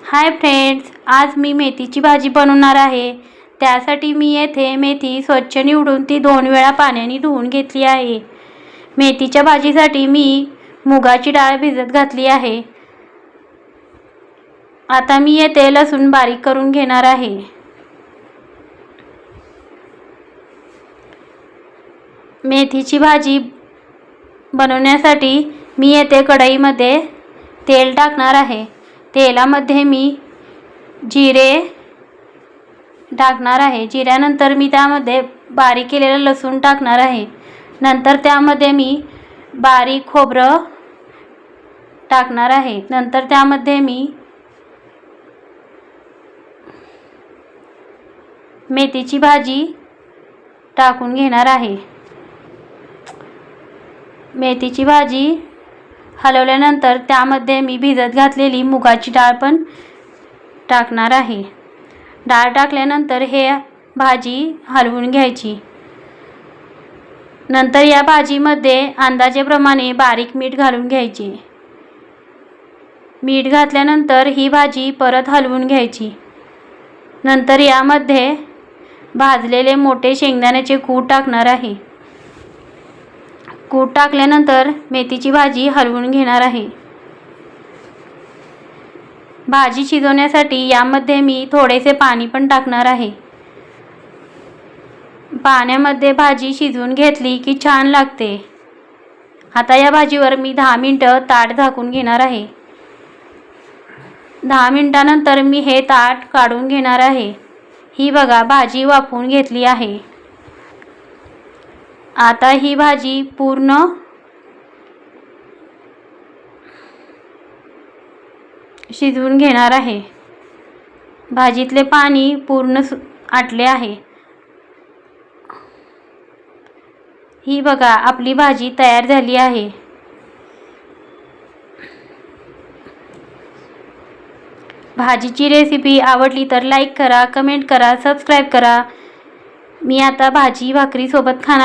Hi friends, आज मी मेथीची भाजी बनवणार आहे। त्यासाठी मी येथे मेथी स्वच्छ निवडून ती 2 वेळा पाण्याने धुवून घेतली आहे। मेथीच्या भाजीसाठी मी मुगाची डाळ भिजत घातली आहे। आता मी येथे लसूण बारीक करून घेणार आहे। मेथीची भाजी बनवण्यासाठी मी येथे कढईमध्ये तेल टाकणार आहे। तेलामध्ये मी जिरे टाकणार आहे। जिऱ्यानंतर मी त्यामध्ये बारीक केलेला लसूण टाकणार आहे। नंतर त्यामध्ये मी बारीक खोबरं टाकणार आहे। नंतर त्यामध्ये मी मेथीची भाजी टाकून घेणार आहे। मेथीची भाजी हलवल्यानंतर त्यामध्ये मी भिजत घातलेली मुगाची डाळ पण टाकणार आहे। डाळ टाकल्यानंतर हे भाजी हलवून घ्यायची। नंतर या भाजीमध्ये अंदाजेप्रमाणे बारीक मीठ घालून घ्यायचे। मीठ घातल्यानंतर ही भाजी परत हलवून घ्यायची। नंतर यामध्ये भाजलेले मोठे शेंगदाण्याचे कूट टाकणार आहे। कूट टाकल्यानंतर मेथीची भाजी हलवून घेणार आहे। भाजी शिजवण्यासाठी यामध्ये मी थोडेसे पाणी पण टाकणार आहे। पाण्यामध्ये भाजी शिजवून घेतली की छान लागते। आता या भाजीवर मी 10 मिनिटं ताट झाकून घेणार आहे। 10 मिनिटांनंतर मी हे ताट काढून घेणार आहे। ही बघा, भाजी वाफवून घेतली आहे। आता ही भाजी पूर्ण शिजवून घेणार आहे। भाजीतले पाणी पूर्ण आटले आहे। ही बघा, आपली भाजी तयार झाली आहे। भाजीची रेसिपी आवडली तर लाईक करा, कमेंट करा, सबस्क्राईब करा। मी आता भाजी भाकरी सोबत खाणार